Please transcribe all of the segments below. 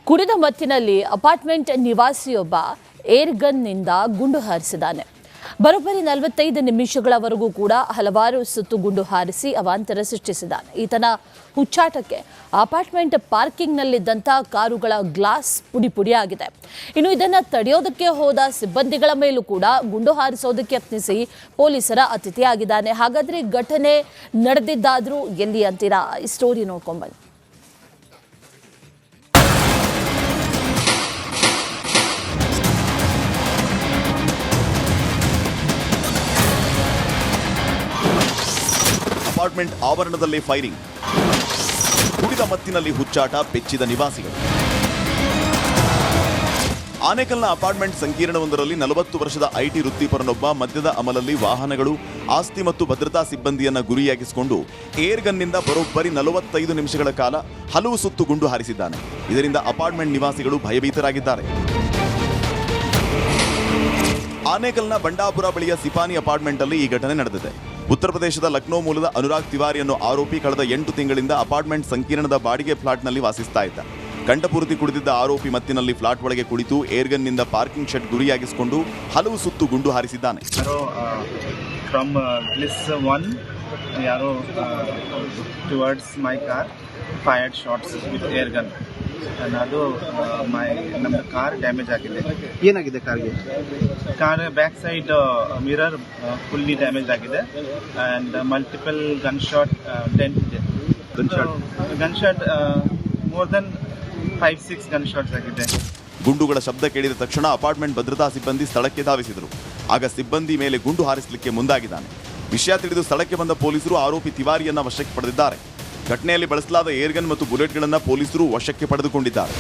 ಕುಡಿದ ಮತ್ತಿನಲ್ಲಿ apartment ನಿವಾಸಿಯೊಬ್ಬ air ಗನ್ನಿಂದ ಗುಂಡು ಹಾರಿಸಿದ್ದಾನೆ. ಬರೋಬ್ಬರಿ 45 ನಿಮಿಷಗಳವರೆಗೂ ಕೂಡ ಹಲವಾರು ಸುತ್ತು ಗುಂಡು ಹಾರಿಸಿ ಅವಾಂತರ ಸೃಷ್ಟಿಸಿದ್ದಾನೆ. ಈತನ ಹುಚ್ಚಾಟಕ್ಕೆ ಅಪಾರ್ಟ್ಮೆಂಟ್ ಪಾರ್ಕಿಂಗ್ನಲ್ಲಿದ್ದಂಥ ಕಾರುಗಳ ಗ್ಲಾಸ್ ಪುಡಿಯಾಗಿದೆ. ಇನ್ನು ಇದನ್ನು ತಡೆಯೋದಕ್ಕೆ ಹೋದ ಸಿಬ್ಬಂದಿಗಳ ಮೇಲೂ ಕೂಡ ಗುಂಡು ಹಾರಿಸೋದಕ್ಕೆ ಯತ್ನಿಸಿ ಪೊಲೀಸರ ಅತಿಥಿಯಾಗಿದ್ದಾನೆ. ಹಾಗಾದ್ರೆ ಘಟನೆ ನಡೆದಿದ್ದಾದ್ರೂ ಎಲ್ಲಿ ಅಂತೀರಾ? ಈ ಸ್ಟೋರಿ ನೋಡ್ಕೊಂಡ್ಬನ್ನಿ. ಅಪಾರ್ಟ್ಮೆಂಟ್ ಆವರಣದಲ್ಲೇ ಫೈರಿಂಗ್, ಕುಡಿದ ಮತ್ತಿನಲ್ಲಿ ಹುಚ್ಚಾಟ, ಬೆಚ್ಚಿದ ನಿವಾಸಿಗಳು. ಆನೇಕಲ್ನ ಅಪಾರ್ಟ್ಮೆಂಟ್ ಸಂಕೀರ್ಣವೊಂದರಲ್ಲಿ 40 ವರ್ಷದ ಐಟಿ ವೃತ್ತಿಪರನೊಬ್ಬ ಮದ್ಯದ ಅಮಲಲ್ಲಿ ವಾಹನಗಳು, ಆಸ್ತಿ ಮತ್ತು ಭದ್ರತಾ ಸಿಬ್ಬಂದಿಯನ್ನ ಗುರಿಯಾಗಿಸಿಕೊಂಡು ಏರ್ ಗನ್ನಿಂದ ಬರೋಬ್ಬರಿ 45 ನಿಮಿಷಗಳ ಕಾಲ ಹಲವು ಸುತ್ತು ಗುಂಡು ಹಾರಿಸಿದ್ದಾನೆ. ಇದರಿಂದ ಅಪಾರ್ಟ್ಮೆಂಟ್ ನಿವಾಸಿಗಳು ಭಯಭೀತರಾಗಿದ್ದಾರೆ. ಆನೇಕಲ್ನ ಬಂಡಾಪುರ ಬಳಿಯ ಸಿಪಾನಿ ಅಪಾರ್ಟ್ಮೆಂಟ್ ಅಲ್ಲಿ ಈ ಘಟನೆ ನಡೆದಿದೆ. ಉತ್ತರ ಪ್ರದೇಶದ ಲಕ್ನೋ ಮೂಲದ ಅನುರಾಗ್ ತಿವಾರಿ ಅನ್ನೋ ಆರೋಪಿ ಕಳೆದ 8 ತಿಂಗಳಿಂದ ಅಪಾರ್ಟ್ಮೆಂಟ್ ಸಂಕೀರ್ಣದ ಬಾಡಿಗೆ ಫ್ಲಾಟ್ನಲ್ಲಿ ವಾಸಿಸ್ತಾ ಇದ್ದ. ಕಂಠಪೂರ್ತಿ ಕುಡಿದಿದ್ದ ಆರೋಪಿ ಮತ್ತಿನಲ್ಲಿ ಫ್ಲಾಟ್ ಒಳಗೆ ಕುಳಿತು ಏರ್ಗನ್ನಿಂದ ಪಾರ್ಕಿಂಗ್ ಶೆಡ್ ಗುರಿಯಾಗಿಸಿಕೊಂಡು ಹಲವು ಸುತ್ತು ಗುಂಡು ಹಾರಿಸಿದ್ದಾನೆ. ಯಾರೋ towards my car fired shots with air gun. ಅದು ನಮ್ಮ ಕಾರ್ ಡ್ಯಾಮೇಜ್ ಆಗಿದೆ. ಏನಾಗಿದೆ ಕಾರ್ಗೆ? Car back side mirror fully damage ಆಗಿದೆ and multiple gun shot dent ಇದೆ. Gun shot more than 5-6 gun shots ಆಗಿದೆ. ಗುಂಡುಗಳ ಶಬ್ದ ಕೇಳಿದ ತಕ್ಷಣ ಅಪಾರ್ಟ್ಮೆಂಟ್ ಭದ್ರತಾ ಸಿಬ್ಬಂದಿ ಸ್ಥಳಕ್ಕೆ ಧಾವಿಸಿದರು. ಆಗ ಸಿಬ್ಬಂದಿ ಮೇಲೆ ಗುಂಡು ಹಾರಿಸಲಿಕ್ಕೆ ಮುಂದಾಗಿದ್ದಾನೆ. ವಿಷಯ ತಿಳಿದು ಸ್ಥಳಕ್ಕೆ ಬಂದ ಪೊಲೀಸರು ಆರೋಪಿ ತಿವಾರಿಯನ್ನ ವಶಕ್ಕೆ ಪಡೆದಿದ್ದಾರೆ. ಘಟನೆಯಲ್ಲಿ ಬಳಸಲಾದ ಏರ್ಗನ್ ಮತ್ತು ಬುಲೆಟ್ಗಳನ್ನು ಪೊಲೀಸರು ವಶಕ್ಕೆ ಪಡೆದುಕೊಂಡಿದ್ದಾರೆ.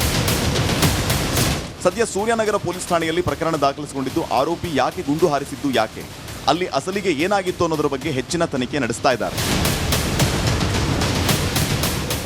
ಸದ್ಯ ಸೂರ್ಯನಗರ ಪೊಲೀಸ್ ಠಾಣೆಯಲ್ಲಿ ಪ್ರಕರಣ ದಾಖಲಿಸಿಕೊಂಡಿದ್ದು ಆರೋಪಿ ಯಾಕೆ ಗುಂಡು ಹಾರಿಸಿದ್ದು, ಯಾಕೆ ಅಲ್ಲಿ ಅಸಲಿಗೆ ಏನಾಗಿತ್ತು ಅನ್ನೋದರ ಬಗ್ಗೆ ಹೆಚ್ಚಿನ ತನಿಖೆ ನಡೆಸ್ತಾ ಇದ್ದಾರೆ.